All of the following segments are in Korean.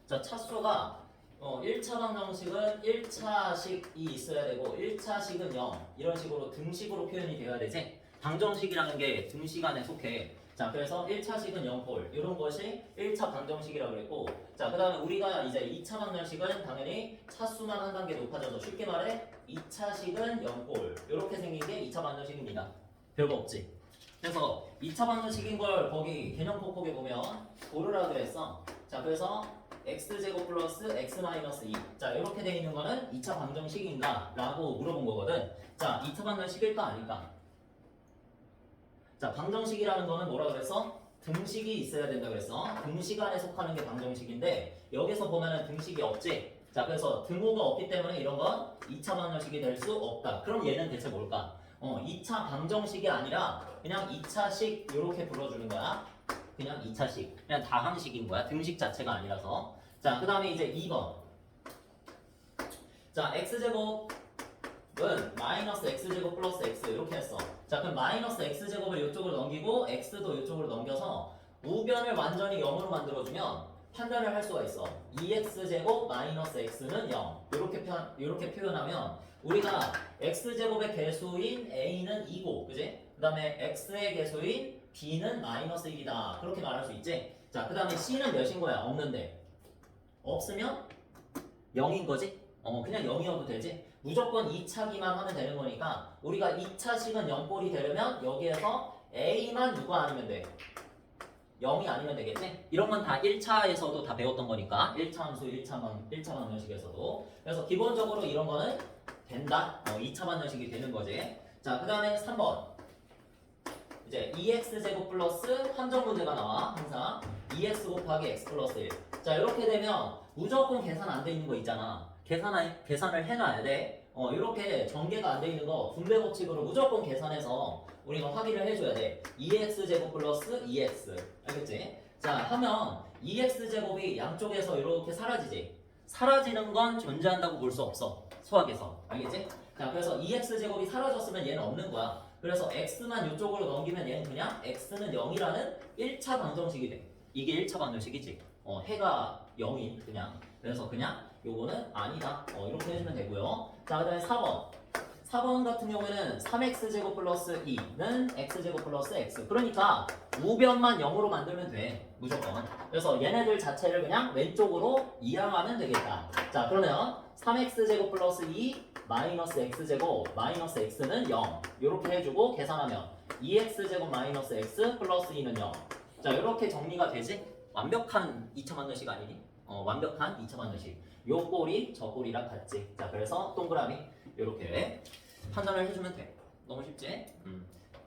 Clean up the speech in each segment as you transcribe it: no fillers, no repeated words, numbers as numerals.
자, 차수가 1차 방정식은 1차식이 있어야 되고 1차식은 0 이런 식으로 등식으로 표현이 되어야 되지. 방정식이라는 게 등식 안에 속해. 자, 그래서 1차식은 0꼴 이런 것이 1차 방정식이라고 그랬고, 자, 그 다음에 우리가 이제 2차 방정식은 당연히 차수만 한 단계 높아져서 쉽게 말해 2차식은 0꼴 이렇게 생긴 게 2차 방정식입니다. 별거 없지. 그래서 2차 방정식인 걸 거기 개념 폭폭에 보면 고르라 그랬어. 자, 그래서 x제곱 플러스 x 마이너스 2. 자, 이렇게 돼 있는 거는 2차 방정식인가? 라고 물어본 거거든. 자, 2차 방정식일까 아닐까? 자, 방정식이라는 거는 뭐라 그랬어? 등식이 있어야 된다 그랬어. 등식 안에 속하는 게 방정식인데 여기서 보면은 등식이 없지. 자, 그래서 등호가 없기 때문에 이런 건 2차 방정식이 될 수 없다. 그럼 얘는 대체 뭘까? 2차 방정식이 아니라 그냥 2차식 이렇게 불러주는 거야. 그냥 2차식. 그냥 다항식인 거야. 등식 자체가 아니라서. 자, 그 다음에 이제 2번. 자, x제곱은 마이너스 x제곱 플러스 x 이렇게 했어. 자, 그럼 마이너스 x제곱을 이쪽으로 넘기고 x도 이쪽으로 넘겨서 우변을 완전히 0으로 만들어주면 판단을 할 수가 있어. 2x제곱 마이너스 x는 0 이렇게 표현하면 우리가 x제곱의 개수인 a는 2고 그지? 그 다음에 x의 개수인 b는 마이너스 1이다 그렇게 말할 수 있지? 자, 그 다음에 c는 몇인 거야? 없는데 없으면 0인 거지? 그냥 0이어도 되지? 무조건 2차기만 하면 되는 거니까 우리가 2차식은 0꼴이 되려면 여기에서 a만 누가 아니면 돼? 0이 아니면 되겠지? 이런 건 다 1차에서도 다 배웠던 거니까 1차 함수 1차 방정식에서도. 그래서 기본적으로 이런 거는 된다. 2차 방정식이 되는 거지. 자, 그 다음에 3번 이제 2x제곱 플러스 함정 문제가 나와. 항상 2x 곱하기 x 플러스 1. 자, 이렇게 되면 무조건 계산 안 돼 있는 거 있잖아. 계산을 해놔야 돼. 이렇게 전개가 안 돼 있는 거 분배 법칙으로 무조건 계산해서 우리가 확인을 해줘야 돼. 2x제곱 플러스 2x. 알겠지? 자, 하면 2x제곱이 양쪽에서 이렇게 사라지지. 사라지는 건 존재한다고 볼 수 없어. 수학에서. 알겠지? 자, 그래서 2x제곱이 사라졌으면 얘는 없는 거야. 그래서 x만 이쪽으로 넘기면 얘는 그냥 x는 0이라는 1차 방정식이 돼. 이게 1차 방정식이지. 해가 0인 그냥. 그래서 그냥 요거는 아니다. 이렇게 해주면 되고요. 자, 그 다음에 4번. 4번 같은 경우에는 3x제곱 플러스 2는 x제곱 플러스 x. 그러니까 우변만 0으로 만들면 돼. 무조건. 그래서 얘네들 자체를 그냥 왼쪽으로 이항하면 되겠다. 자, 그러면 3x제곱 플러스 2 마이너스 x제곱 마이너스 x는 0. 이렇게 해주고 계산하면 2x제곱 마이너스 x 플러스 2는 0. 자, 이렇게 정리가 되지? 완벽한 2차 방정식 아니니? 완벽한 2차 방정식. 요 꼴이 저 꼴이랑 같지. 자, 그래서 동그라미 이렇게 판단을 해주면 돼. 너무 쉽지?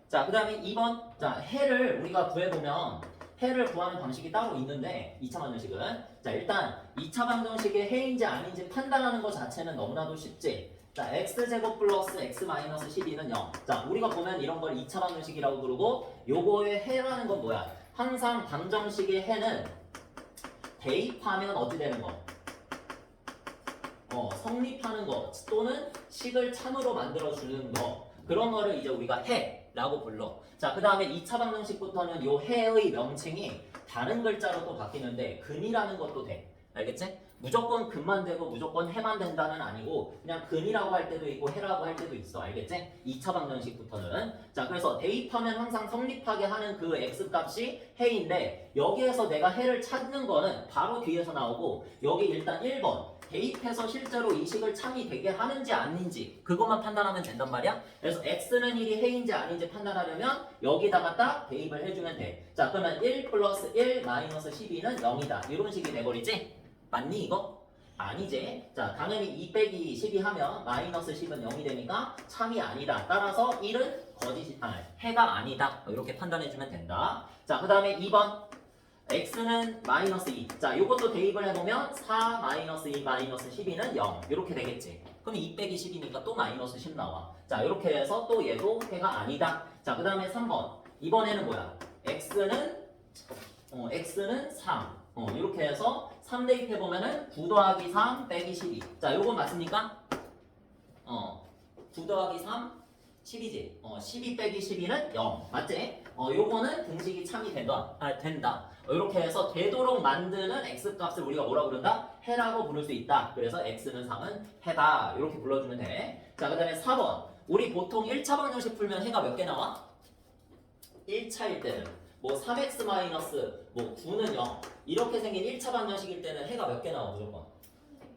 자, 그 다음에 2번. 자, 해를 우리가 구해보면 해를 구하는 방식이 따로 있는데 2차 방정식은 자, 일단 2차 방정식의 해인지 아닌지 판단하는 것 자체는 너무나도 쉽지. 자, x제곱 플러스 x 마이너스 12는 0. 자, 우리가 보면 이런 걸 2차 방정식이라고 부르고 요거의 해라는 건 뭐야? 항상 방정식의 해는 대입하면 어찌 되는 거? 성립하는 거 또는 식을 참으로 만들어주는 거 그런 거를 이제 우리가 해라고 불러. 자, 그 다음에 2차 방정식부터는 요 해의 명칭이 다른 글자로 또 바뀌는데 근이라는 것도 돼. 알겠지? 무조건 근만 되고 무조건 해만 된다는 아니고 그냥 근이라고 할 때도 있고 해라고 할 때도 있어. 알겠지? 2차 방정식부터는. 자, 그래서 대입하면 항상 성립하게 하는 그 x값이 해인데 여기에서 내가 해를 찾는 거는 바로 뒤에서 나오고 여기 일단 1번 대입해서 실제로 이 식을 참이 되게 하는지 아닌지 그것만 판단하면 된단 말이야. 그래서 x는 1이 해인지 아닌지 판단하려면 여기다가 딱 대입을 해주면 돼. 자, 그러면 1 플러스 1 마이너스 12는 0이다. 이런 식이 돼버리지? 맞니 이거? 아니지. 자, 당연히 2 빼기 12 하면 마이너스 10은 0이 되니까 참이 아니다. 따라서 1은 해가 아니다. 이렇게 판단해주면 된다. 자, 그 다음에 2번 x는 마이너스 2. 자, 요것도 대입을 해보면 4 마이너스 2 마이너스 12는 0 이렇게 되겠지. 그럼 2 빼기 10이니까 또 마이너스 10 나와. 자, 이렇게 해서 또 얘도 해가 아니다. 자, 그 다음에 3번 이번에는 뭐야? x는 3 이렇게 해서 3 대입해보면은 9 더하기 3 빼기 12. 자, 요거 맞습니까? 9 더하기 3 10이지. 12 빼기 12는 0. 맞지? 요거는 등식이 참이 된다. 된다. 이렇게 해서 되도록 만드는 x 값을 우리가 뭐라 부른다? 해라고 부를 수 있다. 그래서 x는 3은 해다. 이렇게 불러주면 돼. 자, 그 다음에 4번. 우리 보통 1차 방정식 풀면 해가 몇 개 나와? 1차일 때는 뭐 3x 마이너스 뭐 9는 0 이렇게 생긴 1차 방정식일 때는 해가 몇 개 나와 무조건?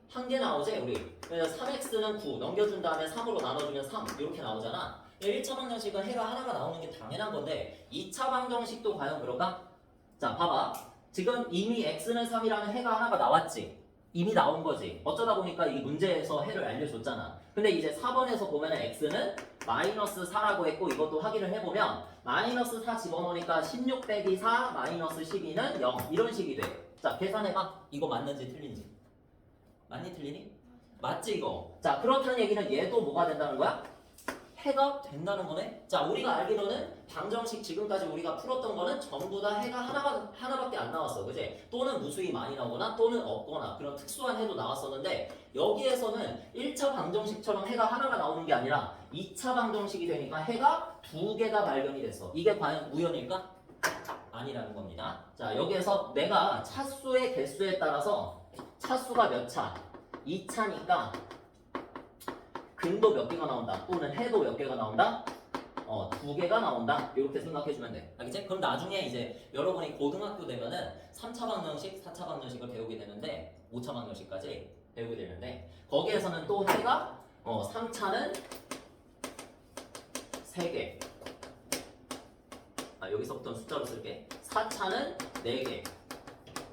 한 개 나오지 우리. 그래서 3x는 9 넘겨준 다음에 3으로 나눠주면 3 이렇게 나오잖아. 1차 방정식은 해가 하나가 나오는 게 당연한 건데 2차 방정식도 과연 그럴까? 자 봐봐. 지금 이미 x는 3이라는 해가 하나가 나왔지. 이미 나온 거지. 어쩌다 보니까 이 문제에서 해를 알려줬잖아. 근데 이제 4번에서 보면은 x는 마이너스 4라고 했고 이것도 확인을 해보면 마이너스 4 집어넣으니까 16 빼기 4 마이너스 12는 0 이런 식이 돼. 자 계산해봐. 이거 맞는지 틀린지. 맞니 틀리니? 맞지 이거. 자 그렇다는 얘기는 얘도 뭐가 된다는 거야? 해가 된다는 거네. 자 우리가 알기로는 방정식 지금까지 우리가 풀었던 거는 전부 다 해가 하나밖에 안 나왔어. 그지? 또는 무수히 많이 나오거나 또는 없거나 그런 특수한 해도 나왔었는데 여기에서는 1차 방정식처럼 해가 하나가 나오는 게 아니라 2차 방정식이 되니까 해가 두 개가 발견이 됐어. 이게 과연 우연일까? 아니라는 겁니다. 자 여기에서 내가 차수의 개수에 따라서 차수가 몇 차? 2차니까 근도 몇 개가 나온다. 또는 해도 몇 개가 나온다? 두 개가 나온다. 이렇게 생각해주면 돼. 알겠지? 그럼 나중에 이제 여러분이 고등학교 되면은 3차 방정식, 4차 방정식을 배우게 되는데 5차 방정식까지 배우게 되는데 거기에서는 또 해가 3차는 3개. 여기서부터 숫자로 쓸게. 4차는 4개.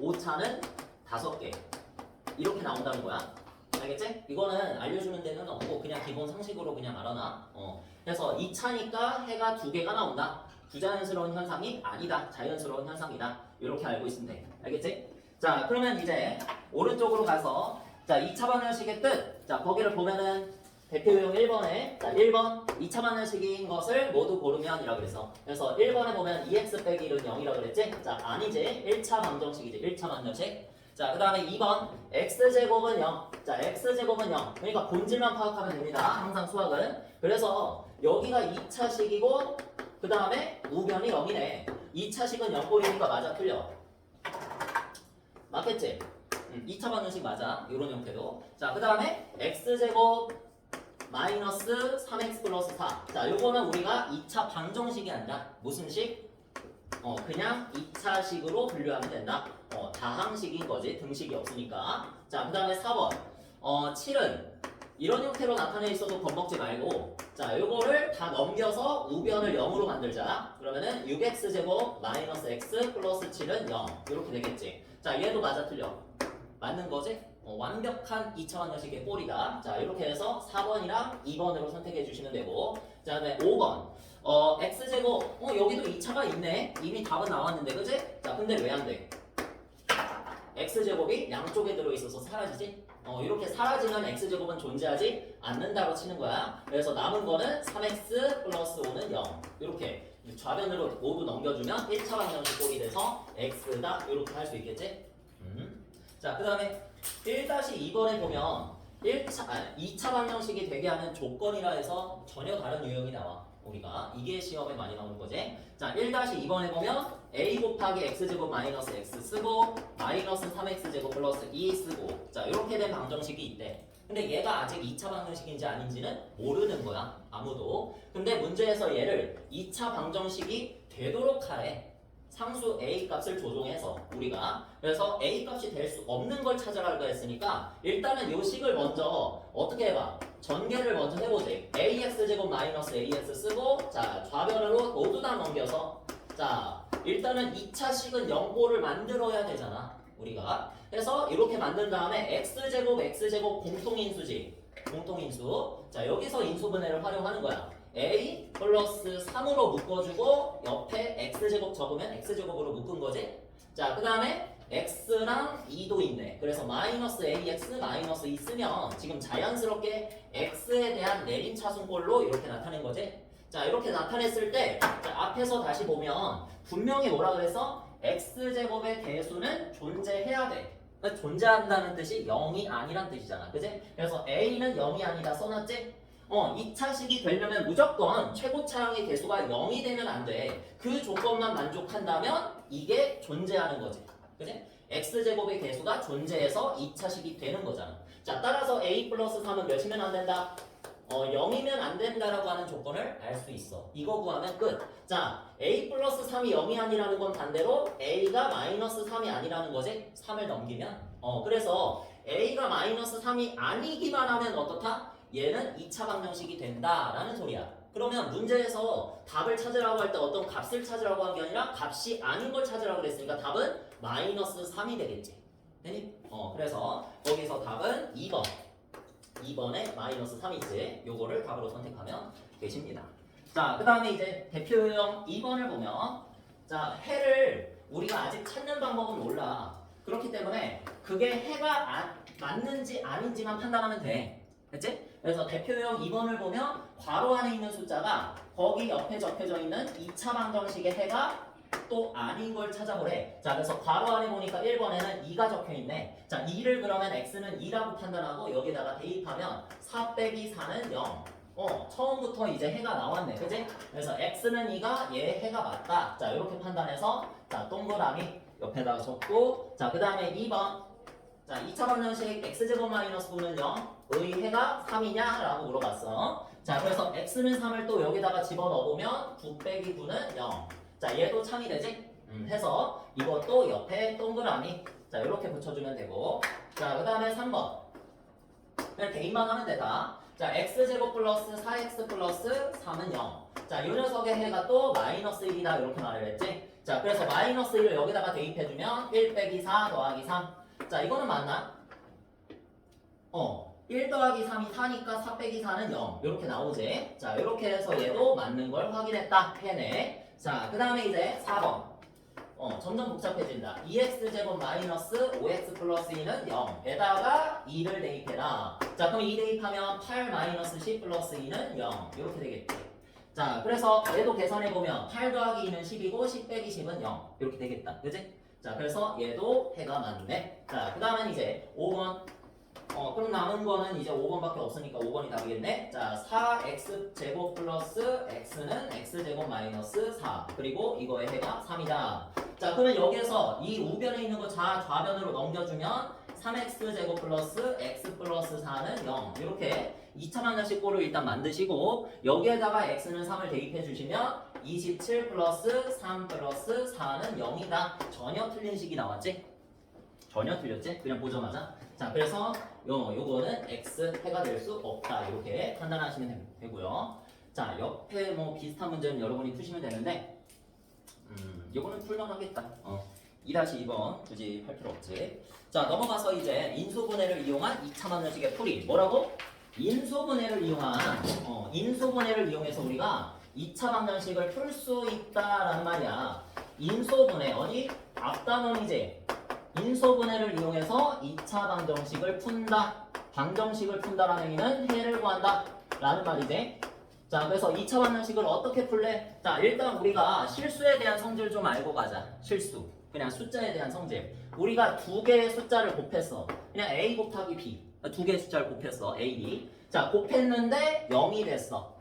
5차는 5개. 이렇게 나온다는 거야. 알겠지? 이거는 알려주는 데는 없고 그냥 기본 상식으로 그냥 알아놔. 그래서 2차니까 해가 두 개가 나온다. 부자연스러운 현상이 아니다. 자연스러운 현상이다. 이렇게 알고 있으면 돼. 알겠지? 자 그러면 이제 오른쪽으로 가서 자 2차 방정식의 뜻. 자 거기를 보면은 대표용 1번에 자 1번 2차 방정식인 것을 모두 고르면 이라고 그랬어. 그래서 1번에 보면 2x 빼기 1은 0이라고 그랬지? 자 아니지. 1차 방정식이지. 1차 방정식. 자, 그 다음에 2번 x제곱은 0. 자, x제곱은 0. 그러니까 본질만 파악하면 됩니다. 항상 수학은. 그래서 여기가 2차식이고 그 다음에 우변이 0이네. 2차식은 0꼴이니까 맞아 틀려. 맞겠지? 2차 방정식 맞아. 이런 형태도. 자, 그 다음에 x제곱 마이너스 3x 플러스 4. 자, 요거는 우리가 2차 방정식이 아니라 무슨 식? 그냥 2차식으로 분류하면 된다. 다항식인 거지. 등식이 없으니까. 자, 그 다음에 4번. 7은 이런 형태로 나타내 있어도 겁먹지 말고 자, 요거를 다 넘겨서 우변을 0으로 만들자. 그러면은 6x제곱 마이너스 x 플러스 7은 0. 이렇게 되겠지. 자, 얘도 맞아 틀려. 맞는 거지? 완벽한 2차 방정식의 꼴이다. 자, 이렇게 해서 4번이랑 2번으로 선택해 주시면 되고 자, 그다음에 5번. x제곱 여기도 2차가 있네. 이미 답은 나왔는데 그지? 자, 근데 왜 안 돼? x제곱이 양쪽에 들어있어서 사라지지? 이렇게 사라지면 x제곱은 존재하지 않는다고 치는 거야. 그래서 남은 거는 3x 플러스 5는 0. 이렇게 좌변으로 모두 넘겨주면 1차 방정식 꼴이 돼서 x다. 이렇게 할 수 있겠지? 자, 그 다음에 1-2번에 보면 2차 방정식이 되게 하는 조건이라 해서 전혀 다른 유형이 나와. 우리가 이게 시험에 많이 나오는 거지. 자, 1-2번에 보면 a 곱하기 x제곱 마이너스 x 쓰고 마이너스 3x제곱 플러스 2 쓰고 자, 이렇게 된 방정식이 있대. 근데 얘가 아직 2차 방정식인지 아닌지는 모르는 거야. 아무도. 근데 문제에서 얘를 2차 방정식이 되도록 하래. 상수 a 값을 조종해서 우리가 그래서 a 값이 될 수 없는 걸 찾아가려고 했으니까 일단은 요 식을 먼저 어떻게 해봐. 전개를 먼저 해보지. ax제곱 마이너스 ax 쓰고 자 좌변으로 모두 다 넘겨서 자 일단은 2차식은 0꼴을 만들어야 되잖아 우리가. 그래서 이렇게 만든 다음에 x제곱 x제곱 공통인수지. 공통인수. 자 여기서 인수분해를 활용하는 거야. a 플러스 3으로 묶어주고 옆에 x제곱 적으면 x제곱으로 묶은 거지. 자 그 다음에 x랑 2도 있네. 그래서 마이너스 ax 마이너스 2 쓰면 지금 자연스럽게 x에 대한 내림차순꼴로 이렇게 나타낸 거지. 자 이렇게 나타냈을 때 자, 앞에서 다시 보면 분명히 뭐라 그래서 x제곱의 대수는 존재해야 돼. 그러니까 존재한다는 뜻이 0이 아니란 뜻이잖아. 그지? 그래서 a는 0이 아니다 써놨지? 2차식이 되려면 무조건 최고차항의 개수가 0이 되면 안 돼. 그 조건만 만족한다면 이게 존재하는 거지. 그지? x제곱의 개수가 존재해서 2차식이 되는 거잖아. 자, 따라서 a 플러스 3은 몇이면 안 된다? 0이면 안 된다라고 하는 조건을 알 수 있어. 이거 구하면 끝. 자, a 플러스 3이 0이 아니라는 건 반대로 a가 마이너스 3이 아니라는 거지. 3을 넘기면. 그래서 a가 마이너스 3이 아니기만 하면 어떻다? 얘는 2차 방정식이 된다라는 소리야. 그러면 문제에서 답을 찾으라고 할 때 어떤 값을 찾으라고 한 게 아니라 값이 아닌 걸 찾으라고 그랬으니까 답은 마이너스 3이 되겠지. 되니? 그래서 거기서 답은 2번. 2번에 마이너스 3이지. 요거를 답으로 선택하면 되십니다. 자, 그 다음에 이제 대표형 2번을 보면, 자, 해를 우리가 아직 찾는 방법은 몰라. 그렇기 때문에 그게 해가 맞는지 아닌지만 판단하면 돼. 됐지? 그래서 대표형 2번을 보면 괄호 안에 있는 숫자가 거기 옆에 적혀져 있는 2차 방정식의 해가 또 아닌 걸 찾아보래. 자, 그래서 괄호 안에 보니까 1번에는 2가 적혀있네. 자, 2를 그러면 x는 2라고 판단하고 여기다가 대입하면 4 빼기 4는 0. 처음부터 이제 해가 나왔네. 그지? 그래서 x는 2가 얘 해가 맞다. 자, 이렇게 판단해서 자, 동그라미 옆에다가 적고, 자, 그 다음에 2번. 자, 2차 방정식 x제곱 마이너스 9는 0. 의 해가 3이냐? 라고 물어봤어. 자, 그래서 x는 3을 또 여기다가 집어넣어보면 9 빼기 9는 0. 자, 얘도 참이 되지? 해서 이것도 옆에 동그라미. 자, 이렇게 붙여주면 되고. 자, 그 다음에 3번. 그냥 대입만 하면 되다. 자, x제곱 플러스 4x 플러스 3은 0. 자, 이 녀석의 해가 또 마이너스 1이다. 이렇게 말을 했지? 자, 그래서 마이너스 1을 여기다가 대입해주면 1 빼기 4 더하기 3. 자, 이거는 맞나? 1 더하기 3이 4니까 4 빼기 4는 0. 이렇게 나오지? 자, 이렇게 해서 얘도 맞는 걸 확인했다. 해내. 자, 그 다음에 이제 4번. 점점 복잡해진다. 2x제곱 마이너스 5x 플러스 2는 0에다가 2를 대입해라. 자, 그럼 2 대입하면 8 마이너스 10 플러스 2는 0 이렇게 되겠지. 자, 그래서 얘도 계산해보면 8 더하기 2는 10이고 10 빼기 10은 0 이렇게 되겠다. 그지? 자, 그래서 얘도 해가 맞네. 자, 그 다음엔 이제 5번. 그럼 남은 거는 이제 5번밖에 없으니까 5번이 답이겠네. 자, 4x 제곱 플러스 x는 x제곱 마이너스 4. 그리고 이거의 해가 3이다. 자, 그러면 여기에서 이 우변에 있는 거 좌변으로 넘겨주면 3x 제곱 플러스 x 플러스 4는 0. 이렇게 2차 방정식 꼴을 일단 만드시고 여기에다가 x는 3을 대입해 주시면 27 플러스 3 플러스 4는 0이다. 전혀 틀린 식이 나왔지? 전혀 틀렸지? 그냥 보자마자. 자, 그래서 요거는 x 해가 될 수 없다. 이렇게 판단하시면 되고요. 자, 옆에 뭐 비슷한 문제는 여러분이 푸시면 되는데 요거는 풀만하겠다. 2-2번 굳이 할 필요 없지. 자, 넘어가서 이제 인수분해를 이용한 2차 방정식의 풀이. 뭐라고? 인수분해를 이용해서 우리가 2차 방정식을 풀 수 있다라는 말이야. 인수분해 어디? 앞단원이지. 인수분해를 이용해서 2차 방정식을 푼다. 방정식을 푼다라는 의미는 해를 구한다 라는 말이지. 자, 그래서 2차 방정식을 어떻게 풀래? 자, 일단 우리가 실수에 대한 성질 좀 알고 가자. 실수. 그냥 숫자에 대한 성질. 우리가 두 개의 숫자를 곱했어. 그냥 a 곱하기 b. 두 개의 숫자를 곱했어. a, b. 자, 곱했는데 0이 됐어.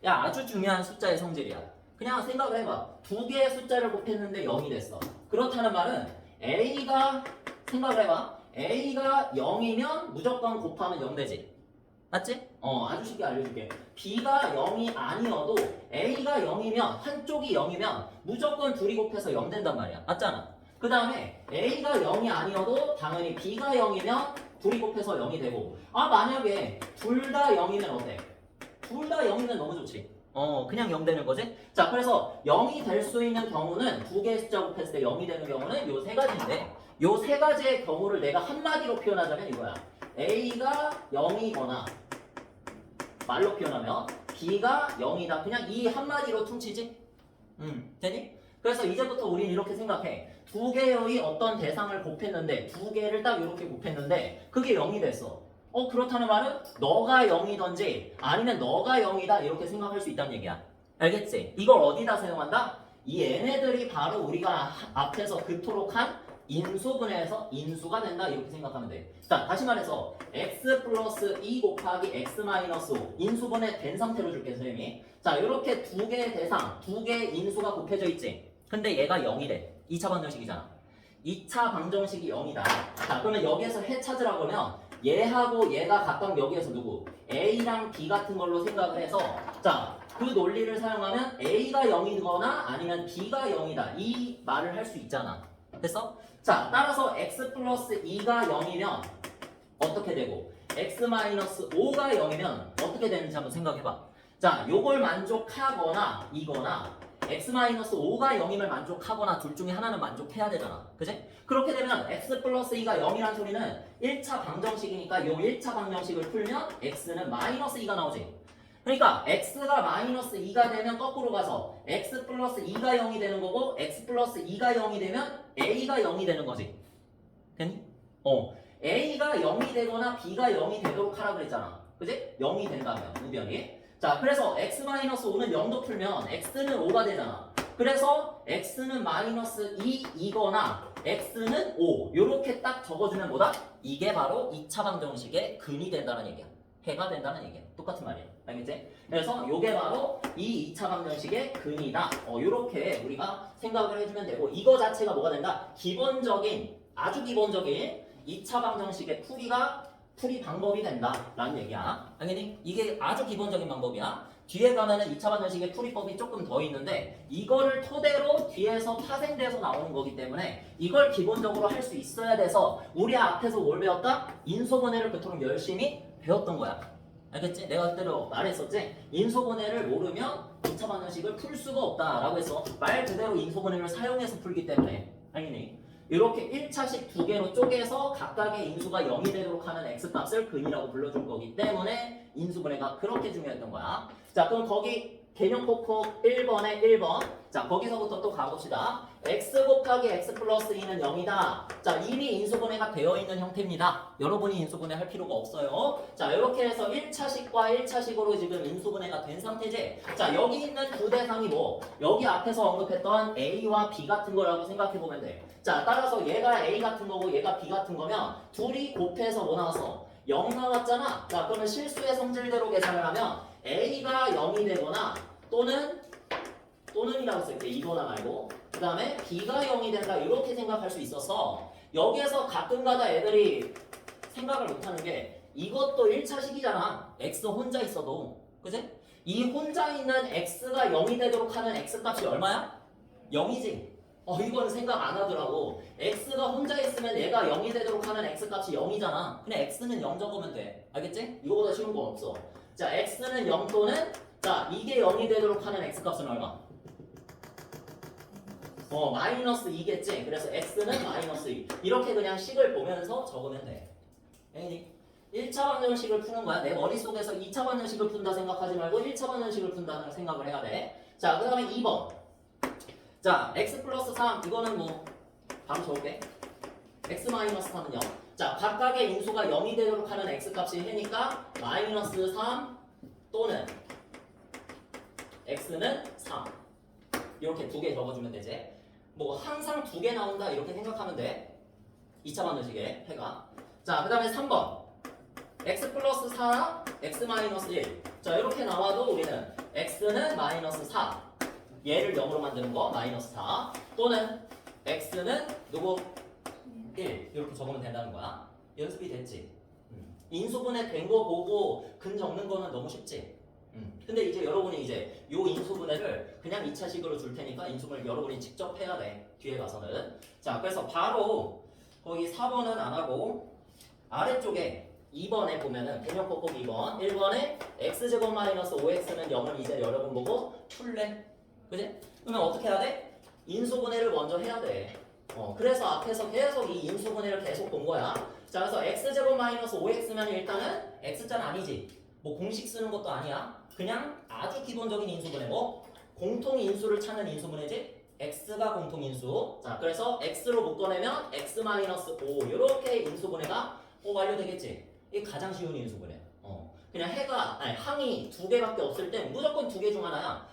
야, 아주 중요한 숫자의 성질이야. 그냥 생각을 해봐. 두 개의 숫자를 곱했는데 0이 됐어. 그렇다는 말은 a가 생각을 해봐. a가 0이면 무조건 곱하면 0 되지. 맞지? 아주 쉽게 알려줄게. b가 0이 아니어도 a가 0이면 한쪽이 0이면 무조건 둘이 곱해서 0 된단 말이야. 맞잖아. 그 다음에 a가 0이 아니어도 당연히 b가 0이면 둘이 곱해서 0이 되고, 만약에 둘 다 0이면 어때? 둘 다 0이면 너무 좋지. 그냥 0 되는 거지? 자, 그래서 0이 될 수 있는 경우는 두 개의 숫자 곱했을 때 0이 되는 경우는 요 세 가지인데, 요 세 가지의 경우를 내가 한마디로 표현하자면 이거야. a가 0이거나 말로 표현하면 b가 0이다. 그냥 이 한마디로 퉁치지? 되니? 그래서 이제부터 우린 이렇게 생각해. 두 개의 어떤 대상을 곱했는데, 두 개를 딱 이렇게 곱했는데 그게 0이 됐어. 그렇다는 말은 너가 0이던지 아니면 너가 0이다 이렇게 생각할 수 있다는 얘기야. 알겠지? 이걸 어디다 사용한다? 이 얘네들이 바로 우리가 앞에서 그토록 한 인수분해해서 인수가 된다 이렇게 생각하면 돼. 자, 다시 말해서 x 플러스 2 곱하기 x 마이너스 5 인수분해 된 상태로 줄게 선생님이. 자, 이렇게 두 개의 대상, 두 개의 인수가 곱해져 있지. 근데 얘가 0이래. 2차 방정식이잖아. 2차 방정식이 0이다. 자, 그러면 여기에서 해 찾으라고 하면 얘하고 얘가 각각 여기에서 누구? A랑 B 같은 걸로 생각을 해서 자, 그 논리를 사용하면 A가 0이거나 아니면 B가 0이다. 이 말을 할 수 있잖아. 됐어? 자, 따라서 x 플러스 2가 0이면 어떻게 되고 x 마이너스 5가 0이면 어떻게 되는지 한번 생각해봐. 자, 요걸 만족하거나 이거나 x 마이너스 5가 0이면 만족하거나 둘 중에 하나는 만족해야 되잖아. 그지? 그렇게 되면 x 플러스 2가 0이란 소리는 1차 방정식이니까 요 1차 방정식을 풀면 x는 마이너스 2가 나오지. 그러니까 x가 마이너스 2가 되면 거꾸로 가서 x 플러스 2가 0이 되는 거고 x 플러스 2가 0이 되면 a가 0이 되는 거지. 됐니? a가 0이 되거나 b가 0이 되도록 하라 그랬잖아. 그지? 0이 된다면 우변이. 자, 그래서 x 마이너스 5는 0도 풀면 x는 5가 되잖아. 그래서 x는 마이너스 2이거나 x는 5 요렇게 딱 적어주면 뭐다? 이게 바로 2차 방정식의 근이 된다는 얘기야. 해가 된다는 얘기야. 똑같은 말이야. 알겠지? 그래서 요게 바로 이 2차 방정식의 근이다. 요렇게 우리가 생각을 해주면 되고 이거 자체가 뭐가 된다? 기본적인 아주 기본적인 2차 방정식의 풀이 방법이 된다라는 얘기야. 알겠니? 이게 아주 기본적인 방법이야. 뒤에 가면은 2차 방정식의 풀이법이 조금 더 있는데 이거를 토대로 뒤에서 파생돼서 나오는 거기 때문에 이걸 기본적으로 할 수 있어야 돼서 우리 앞에서 뭘 배웠다? 인수분해를 그토록 열심히 배웠던 거야. 알겠지? 내가 그때로 말했었지? 인수분해를 모르면 2차 방정식을 풀 수가 없다라고 했어. 말 그대로 인수분해를 사용해서 풀기 때문에. 알겠니? 이렇게 1차식 두 개로 쪼개서 각각의 인수가 0이 되도록 하는 x값을 근이라고 불러줄 거기 때문에 인수분해가 그렇게 중요했던 거야. 자, 그럼 거기 개념 콕콕 1번에 1번. 자, 거기서부터 또 가봅시다. x 곱하기 x 플러스 2는 0이다. 자, 이미 인수분해가 되어 있는 형태입니다. 여러분이 인수분해 할 필요가 없어요. 자, 이렇게 해서 1차식과 1차식으로 지금 인수분해가 된 상태지. 자, 여기 있는 두 대상이 뭐? 여기 앞에서 언급했던 a와 b 같은 거라고 생각해보면 돼. 자, 따라서 얘가 a 같은 거고 얘가 b 같은 거면 둘이 곱해서 뭐 나왔어? 0 나왔잖아. 자, 그러면 실수의 성질대로 계산을 하면 a가 0이 되거나 또는이라고 쓸게. 이거나 말고. 그 다음에 b가 0이 된다. 이렇게 생각할 수 있어서 여기에서 가끔가다 애들이 생각을 못하는 게 이것도 1차식이잖아. x 혼자 있어도. 그치? 이 혼자 있는 x가 0이 되도록 하는 x값이 얼마야? 0이지. 이거는 생각 안 하더라고. x가 혼자 있으면 얘가 0이 되도록 하는 x값이 0이잖아. 그냥 x는 0 적으면 돼. 알겠지? 이거보다 쉬운 거 없어. 자, x는 0 또는 자, 이게 0이 되도록 하는 x값은 얼마? 마이너스 2겠지? 그래서 x는 마이너스 2. 이렇게 그냥 식을 보면서 적으면 돼. 알겠니? 1차 방정식을 푸는 거야. 내 머릿속에서 2차 방정식을 푼다 생각하지 말고 1차 방정식을 푼다는 생각을 해야 돼. 자, 그 다음에 2번. 자, x 플러스 3. 이거는 뭐 바로 적을게. x 마이너스 3은 0. 자, 각각의 인수가 0이 되도록 하는 x값이 해니까 마이너스 3 또는 x는 3. 이렇게 두 개 적어주면 되지. 뭐 항상 두 개 나온다 이렇게 생각하면 돼. 2차 방정식의 해가. 자, 그 다음에 3번. x 플러스 4, x 마이너스 1. 자, 이렇게 나와도 우리는 x는 마이너스 4. 얘를 0으로 만드는 거 마이너스 4. 또는 x는 누구? 1. 이렇게 적으면 된다는 거야. 연습이 됐지? 인수분해 된 거 보고 근 적는 거는 너무 쉽지? 근데 이제 여러분이 이제 요 인수분해를 그냥 2차식으로 줄 테니까 인수분해를 여러분이 직접 해야 돼. 뒤에 가서는. 자, 그래서 바로 거기 4번은 안 하고 아래쪽에 2번에 보면은 개념 콕콕 2번 1번에 x제곱 마이너스 5x는 0을 이제 여러분 보고 풀래. 그지? 그러면 어떻게 해야 돼? 인수분해를 먼저 해야 돼. 그래서 앞에서 계속 이 인수분해를 계속 본 거야. 자, 그래서 x제곱 마이너스 5x면 일단은 x자는 아니지. 뭐 공식 쓰는 것도 아니야. 그냥 아주 기본적인 인수분해. 뭐 공통인수를 찾는 인수분해지. x가 공통인수. 자, 그래서 x로 묶어내면 x 마이너스 5 이렇게 인수분해가 완료되겠지. 이게 가장 쉬운 인수분해. 그냥 항이 두 개밖에 없을 때 무조건 두 개 중 하나야.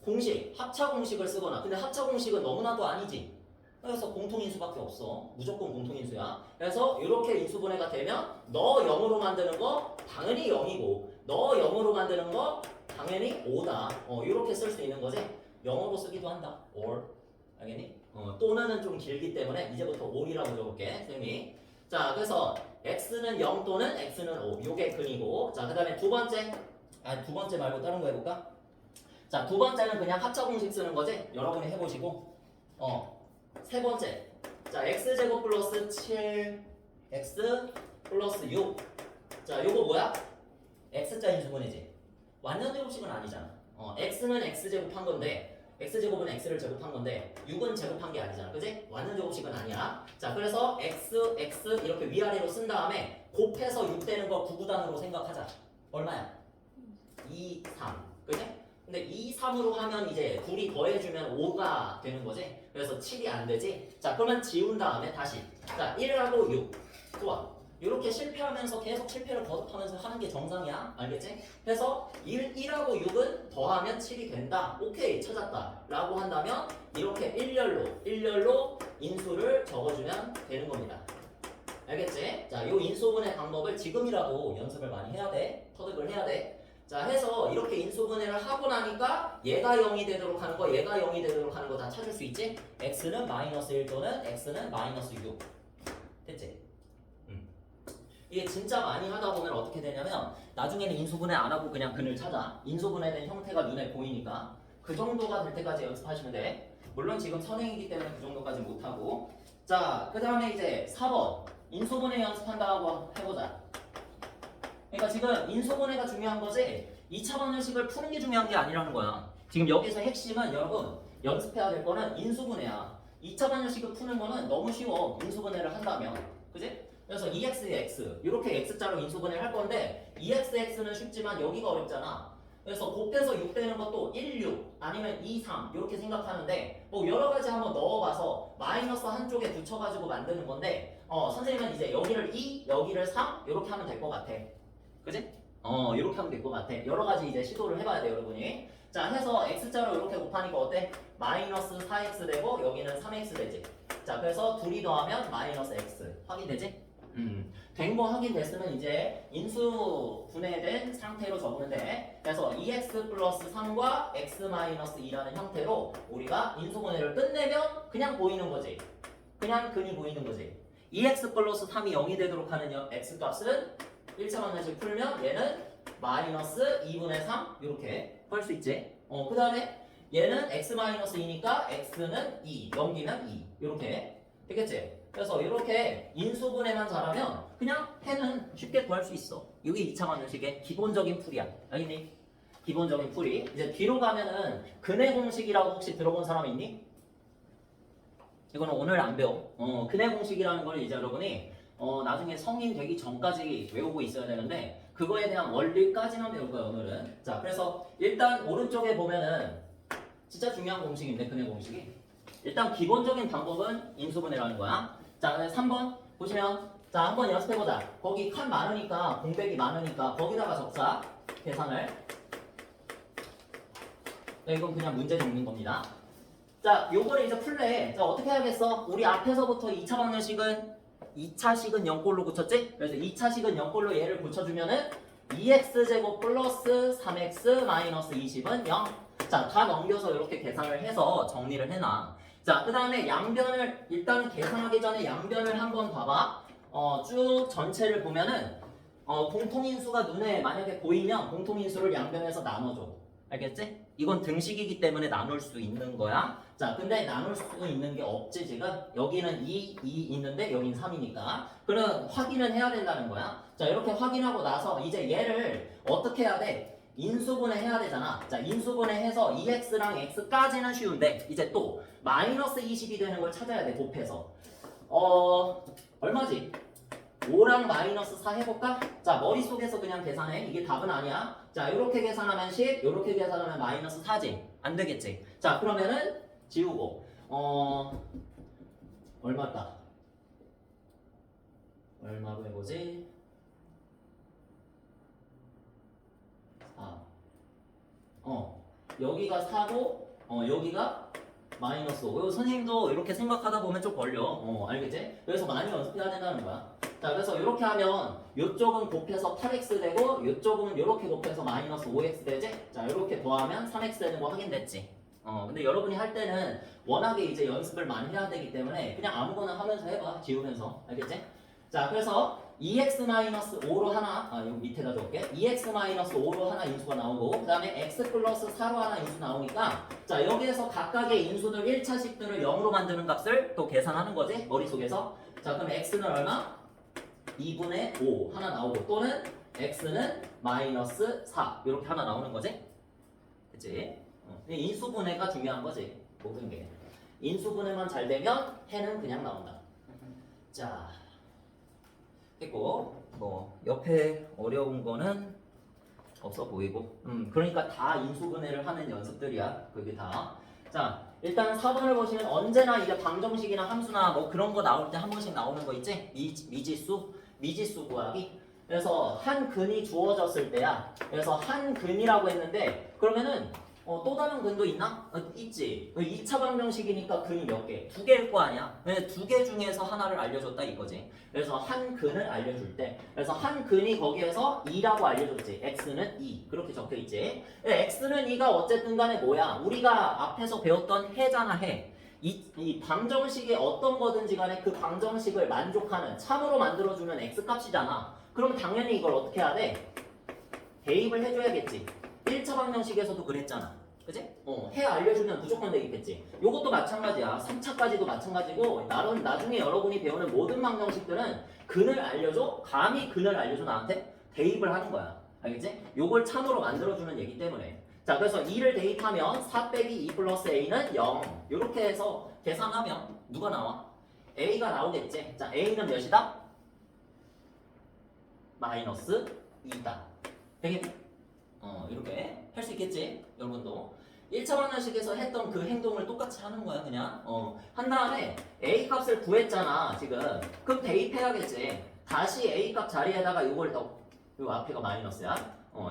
공식, 합차 공식을 쓰거나. 근데 합차 공식은 너무나도 아니지. 그래서 공통인수밖에 없어. 무조건 공통인수야. 그래서 이렇게 인수분해가 되면 너 0으로 만드는 거 당연히 0이고 너 0으로 만드는 거 당연히 5다. 이렇게 쓸 수 있는 거지. 0으로 쓰기도 한다. or. 알겠니? 또는은 좀 길기 때문에 이제부터 or이라고 적을게. 선생님이. 자, 그래서 x는 0 또는 x는 5. 요게 근이고. 자, 그 다음에 두 번째. 두 번째 말고 다른 거 해볼까? 자, 두 번째는 그냥 합차 공식 쓰는 거지. 여러분이 해보시고. 세 번째. 자, x제곱 플러스 7 x 플러스 6. 자, 요거 뭐야? x자 인수분해지. 완전 제곱식은 아니잖아. x는 x제곱한 건데 x제곱은 x를 제곱한 건데 6은 제곱한 게 아니잖아. 그지? 완전 제곱식은 아니야. 자, 그래서 x, x 이렇게 위아래로 쓴 다음에 곱해서 6 되는 거 구구단으로 생각하자. 얼마야? 2, 3. 그지? 근데 2, 3으로 하면 이제 둘이 더해주면 5가 되는 거지. 그래서 7이 안 되지. 자, 그러면 지운 다음에 다시. 자, 1하고 6. 좋아. 이렇게 실패하면서 계속 실패를 거듭하면서 하는 게 정상이야. 알겠지? 그래서 1하고 6은 더하면 7이 된다. 오케이, 찾았다. 라고 한다면 이렇게 일렬로 인수를 적어주면 되는 겁니다. 알겠지? 자, 이 인수분해 방법을 지금이라도 연습을 많이 해야 돼. 터득을 해야 돼. 자, 해서 이렇게 인수분해를 하고 나니까 얘가 0이 되도록 하는 거, 얘가 0이 되도록 하는 거 다 찾을 수 있지? x는 마이너스 1 또는 x는 마이너스 6. 됐지? 이게 진짜 많이 하다 보면 어떻게 되냐면 나중에는 인수분해 안 하고 그냥 근을 찾아. 인수분해된 형태가 눈에 보이니까 그 정도가 될 때까지 연습하시면 돼. 물론 지금 선행이기 때문에 그 정도까지 못하고. 자, 그 다음에 이제 4번 인수분해 연습한다고 해보자. 그러니까 지금 인수분해가 중요한 거지 2차 방정식을 푸는 게 중요한 게 아니라는 거야. 지금 여기서 핵심은 여러분 연습해야 될 거는 인수분해야. 2차 방정식을 푸는 거는 너무 쉬워. 인수분해를 한다면. 그지? 그래서 2x에 x 이렇게 x자로 인수분해를 할 건데 2xx는 쉽지만 여기가 어렵잖아. 그래서 곱해서 6 되는 것도 1, 6 아니면 2, 3 이렇게 생각하는데 뭐 여러 가지 한번 넣어봐서 마이너스 한쪽에 붙여가지고 만드는 건데 선생님은 이제 여기를 2, 여기를 3 이렇게 하면 될 것 같아. 그지? 이렇게 하면 될 것 같아. 여러 가지 이제 시도를 해봐야 돼 여러분이. 자, 해서 x자로 이렇게 곱하니까 어때? 마이너스 4x 되고 여기는 3x 되지. 자, 그래서 둘이 더하면 마이너스 x 확인되지? 된 거 확인됐으면 이제 인수 분해된 상태로 적으면 돼. 그래서 2x 플러스 3과 x 마이너스 2라는 형태로 우리가 인수 분해를 끝내면 그냥 보이는 거지. 그냥 근이 보이는 거지. 2x 플러스 3이 0이 되도록 하는 x 값은 1차 방정식 풀면 얘는 마이너스 2분의 3 이렇게 할 수 있지. 그 다음에 얘는 x 마이너스 2니까 x는 2 넘기면 2 이렇게 되겠지. 그래서 이렇게 인수분해만 잘하면 그냥 해는 쉽게 구할 수 있어. 이게 2차 방정식의 기본적인 풀이야. 알겠니? 기본적인 풀이. 이제 뒤로 가면은 근해 공식이라고 혹시 들어본 사람 있니? 이거는 오늘 안 배워. 근해 공식이라는 걸 이제 여러분이 나중에 성인 되기 전까지 외우고 있어야 되는데 그거에 대한 원리까지만 배울 거야 오늘은. 자, 그래서 일단 오른쪽에 보면은 진짜 중요한 공식인데 근해 공식이. 일단 기본적인 방법은 인수분해라는 거야. 자, 3번 보시면 자, 한번 연습해보자. 거기 칸 많으니까 공백이 많으니까 거기다가 적자 계산을. 자, 이건 그냥 문제 적는 겁니다. 자, 요거를 이제 풀래. 자, 어떻게 해야겠어? 우리 앞에서부터 2차 방정식은 2차식은 0꼴로 고쳤지? 그래서 2차식은 0꼴로 얘를 고쳐주면은 2x제곱 플러스 3x 마이너스 20은 0. 자, 다 넘겨서 이렇게 계산을 해서 정리를 해놔. 자, 그 다음에 양변을 일단 계산하기 전에 양변을 한번 봐봐. 쭉 전체를 보면은 공통인수가 눈에 만약에 보이면 공통인수를 양변에서 나눠줘. 알겠지? 이건 등식이기 때문에 나눌 수 있는 거야. 자, 근데 나눌 수 있는 게 없지 지금? 여기는 2 있는데 여기는 3이니까. 그럼 확인을 해야 된다는 거야. 자, 이렇게 확인하고 나서 이제 얘를 어떻게 해야 돼? 인수분해 해야 되잖아. 자, 인수분해 해서 2x랑 x까지는 쉬운데 이제 또 마이너스 20이 되는 걸 찾아야 돼. 곱해서. 얼마지? 5랑 마이너스 4 해볼까? 자, 머릿속에서 그냥 계산해. 이게 답은 아니야. 자, 이렇게 계산하면 10, 이렇게 계산하면 마이너스 4지. 안 되겠지. 자, 그러면은 지우고 얼마다? 얼마로 해보지? 4. 여기가 4고 여기가 마이너스 5. 선생님도 이렇게 생각하다 보면 좀 걸려. 알겠지? 그래서 많이 연습해야 된다는 거야. 자, 그래서 이렇게 하면 이쪽은 곱해서 8x 되고 이쪽은 이렇게 곱해서 마이너스 5x 되지? 자, 이렇게 더하면 3x 되는 거 확인됐지? 근데 여러분이 할 때는 워낙에 이제 연습을 많이 해야 되기 때문에 그냥 아무거나 하면서 해봐. 지우면서. 알겠지? 자, 그래서 2x-5로 하나, 여기 밑에다 적을게. 2x-5로 하나 인수가 나오고, 그 다음에 x 플러스 4로 하나 인수 나오니까, 자, 여기에서 각각의 인수들 1차식들을 0으로 만드는 값을 또 계산하는 거지? 머릿속에서. 자, 그럼 x는 얼마? 2분의 5 하나 나오고, 또는 x는 마이너스 4. 이렇게 하나 나오는 거지? 그치? 인수분해가 중요한 거지. 모든 게. 인수분해만 잘 되면 해는 그냥 나온다. 자. 했고 뭐 옆에 어려운 거는 없어 보이고 그러니까 다 인수분해를 하는 연습들이야 그게 다. 자 일단 4번을 보시면 언제나 이제 방정식이나 함수나 뭐 그런 거 나올 때 한 번씩 나오는 거 있지? 미지수 구하기. 그래서 한 근이 주어졌을 때야. 그래서 한 근이라고 했는데 그러면은 또 다른 근도 있나? 있지. 2차 방정식이니까 근이 몇 개? 2개일 거 아니야? 2개 중에서 하나를 알려줬다 이거지. 그래서 한 근을 알려줄 때 그래서 한 근이 거기에서 2라고 알려줬지. x는 2 그렇게 적혀있지. x는 2가 어쨌든 간에 뭐야? 우리가 앞에서 배웠던 해잖아 해. 이 방정식이 어떤 거든지 간에 그 방정식을 만족하는 참으로 만들어주는 x값이잖아. 그러면 당연히 이걸 어떻게 해야 돼? 대입을 해줘야겠지. 1차 방정식에서도 그랬잖아. 그치? 해 알려주면 무조건 대입했지. 요것도 마찬가지야. 3차까지도 마찬가지고 나중에 여러분이 배우는 모든 방정식들은 근을 알려줘? 감히 근을 알려줘 나한테? 대입을 하는 거야. 알겠지? 요걸 참으로 만들어주는 얘기 때문에. 자 그래서 2를 대입하면 4 빼기 2 플러스 a는 0 요렇게 해서 계산하면 누가 나와? a가 나오겠지. 자 a는 몇이다? 마이너스 2다. 되겠니? 이렇게 할 수 있겠지? 여러분도 1차 방정식에서 했던 그 행동을 똑같이 하는 거야 그냥 한 다음에 a 값을 구했잖아 지금. 그럼 대입해야겠지. 다시 a 값 자리에다가 요걸 더 요 앞에가 마이너스야.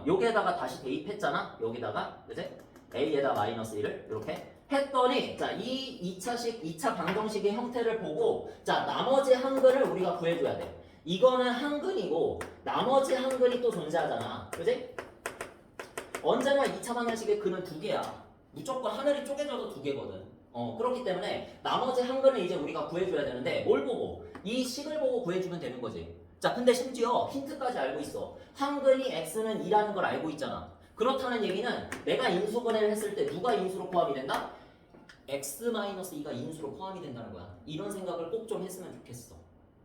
여기에다가 다시 대입했잖아 여기다가. 그치? a에다 마이너스 1을 이렇게 했더니 자 이 2차 방정식의 형태를 보고 자 나머지 한 근을 우리가 구해줘야 돼. 이거는 한 근이고 나머지 한 근이 또 존재하잖아. 그치? 언제나 2차 방정식의 근은 2개야. 무조건 하늘이 쪼개져도 2개거든. 그렇기 때문에 나머지 한 근을 이제 우리가 구해줘야 되는데 뭘 보고? 이 식을 보고 구해주면 되는 거지. 자 근데 심지어 힌트까지 알고 있어. 한 근이 x는 2라는 걸 알고 있잖아. 그렇다는 얘기는 내가 인수분해를 했을 때 누가 인수로 포함이 된다? x-2가 인수로 포함이 된다는 거야. 이런 생각을 꼭 좀 했으면 좋겠어.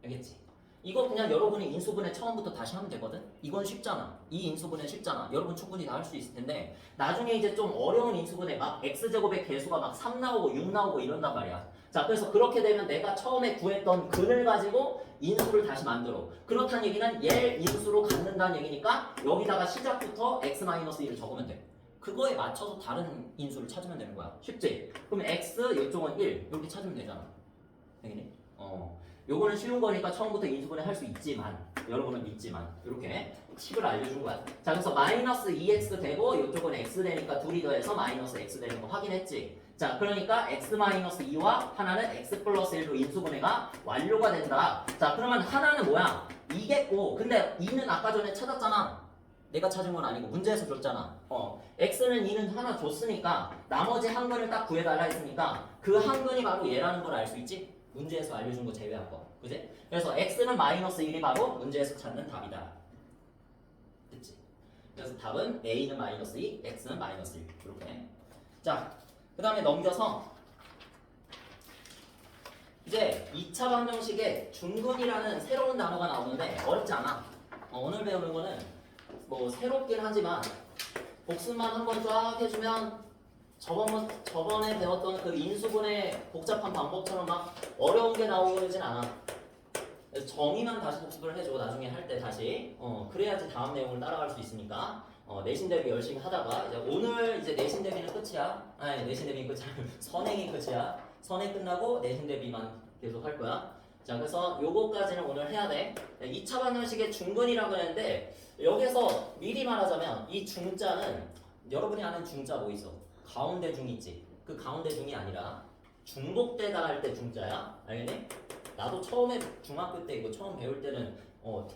알겠지? 이거 그냥 여러분이 인수분해 처음부터 다시 하면 되거든? 이건 쉽잖아. 이 인수분해 쉽잖아. 여러분 충분히 다 할 수 있을 텐데 나중에 이제 좀 어려운 인수분해 막 x제곱의 개수가 막 3 나오고 6 나오고 이런단 말이야. 자 그래서 그렇게 되면 내가 처음에 구했던 근을 가지고 인수를 다시 만들어. 그렇다는 얘기는 얘 인수로 갖는다는 얘기니까 여기다가 시작부터 x-1을 적으면 돼. 그거에 맞춰서 다른 인수를 찾으면 되는 거야. 쉽지? 그럼 x 이쪽은 1 이렇게 찾으면 되잖아. 되겠니? 요거는 쉬운 거니까 처음부터 인수분해 할 수 있지만 여러분은 믿지만 이렇게 식을 알려준 거야. 자 그래서 마이너스 2x 되고 이쪽은 x 되니까 둘이 더해서 마이너스 x 되는 거 확인했지. 자 그러니까 x-2와 하나는 x 플러스 1로 인수분해가 완료가 된다. 자 그러면 하나는 뭐야? 2겠고 근데 2는 아까 전에 찾았잖아. 내가 찾은 건 아니고 문제에서 줬잖아. x는 2는 하나 줬으니까 나머지 한 근을 딱 구해달라 했으니까 그 한 근이 바로 얘라는 걸 알 수 있지? 문제에서 알려준 거 제외한 거. 그지? 그래서 x는 마이너스 1이 바로 문제에서 찾는 답이다. 됐지? 그래서 답은 a는 마이너스 2, x는 마이너스 1. 이렇게. 자, 그 다음에 넘겨서 이제 2차 방정식에 중근이라는 새로운 단어가 나오는데 어렵지 않아. 오늘 배우는 거는 뭐 새롭긴 하지만 복습만 한번 쫙 해주면 저번에 배웠던 그 인수분해 복잡한 방법처럼 막 어려운 게 나오진 않아. 그래서 정의만 다시 복습을 해줘. 나중에 할 때 다시. 그래야지 다음 내용을 따라갈 수 있으니까. 내신 대비 열심히 하다가 이제 오늘 이제 내신 대비는 끝이야. 아니 내신 대비는 끝이야. 선행이 끝이야. 선행 끝나고 내신 대비만 계속 할 거야. 자 그래서 요거까지는 오늘 해야 돼. 2차 방정식의 중근이라고 했는데 여기서 미리 말하자면 이 중자는 여러분이 아는 중자 뭐 있어? 가운데 중 있지. 그 가운데 중이 아니라 중복되다 할 때 중자야. 알겠니? 나도 처음에 중학교 때 이거 처음 배울 때는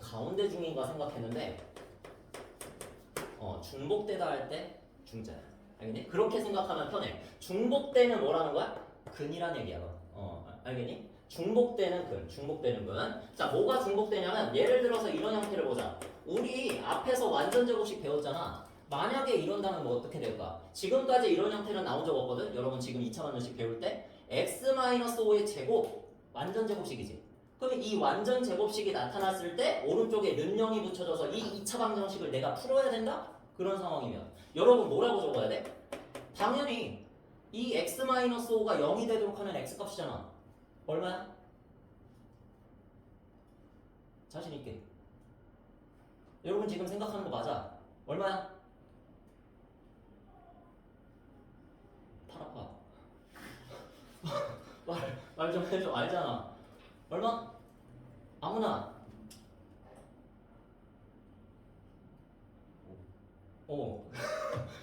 가운데 중인가 생각했는데 중복되다 할 때 중자야. 알겠니? 그렇게 생각하면 편해. 중복되는 뭐라는 거야? 근이란 얘기야. 알겠니? 중복되는 근, 중복되는 근. 자, 뭐가 중복되냐면 예를 들어서 이런 형태를 보자. 우리 앞에서 완전 제곱식 배웠잖아. 만약에 이런다면 뭐 어떻게 될까? 지금까지 이런 형태는 나온 적 없거든? 여러분 지금 2차 방정식 배울 때 x-5의 제곱 완전 제곱식이지. 그럼 이 완전 제곱식이 나타났을 때 오른쪽에 는영이 붙여져서 이 2차 방정식을 내가 풀어야 된다? 그런 상황이면 여러분 뭐라고 적어야 돼? 당연히 이 x-5가 0이 되도록 하는 x값이잖아. 얼마야? 자신 있게. 여러분 지금 생각하는 거 맞아? 얼마야? 팔 아파. 말 좀 해줘. 알잖아. 얼마? 아무나.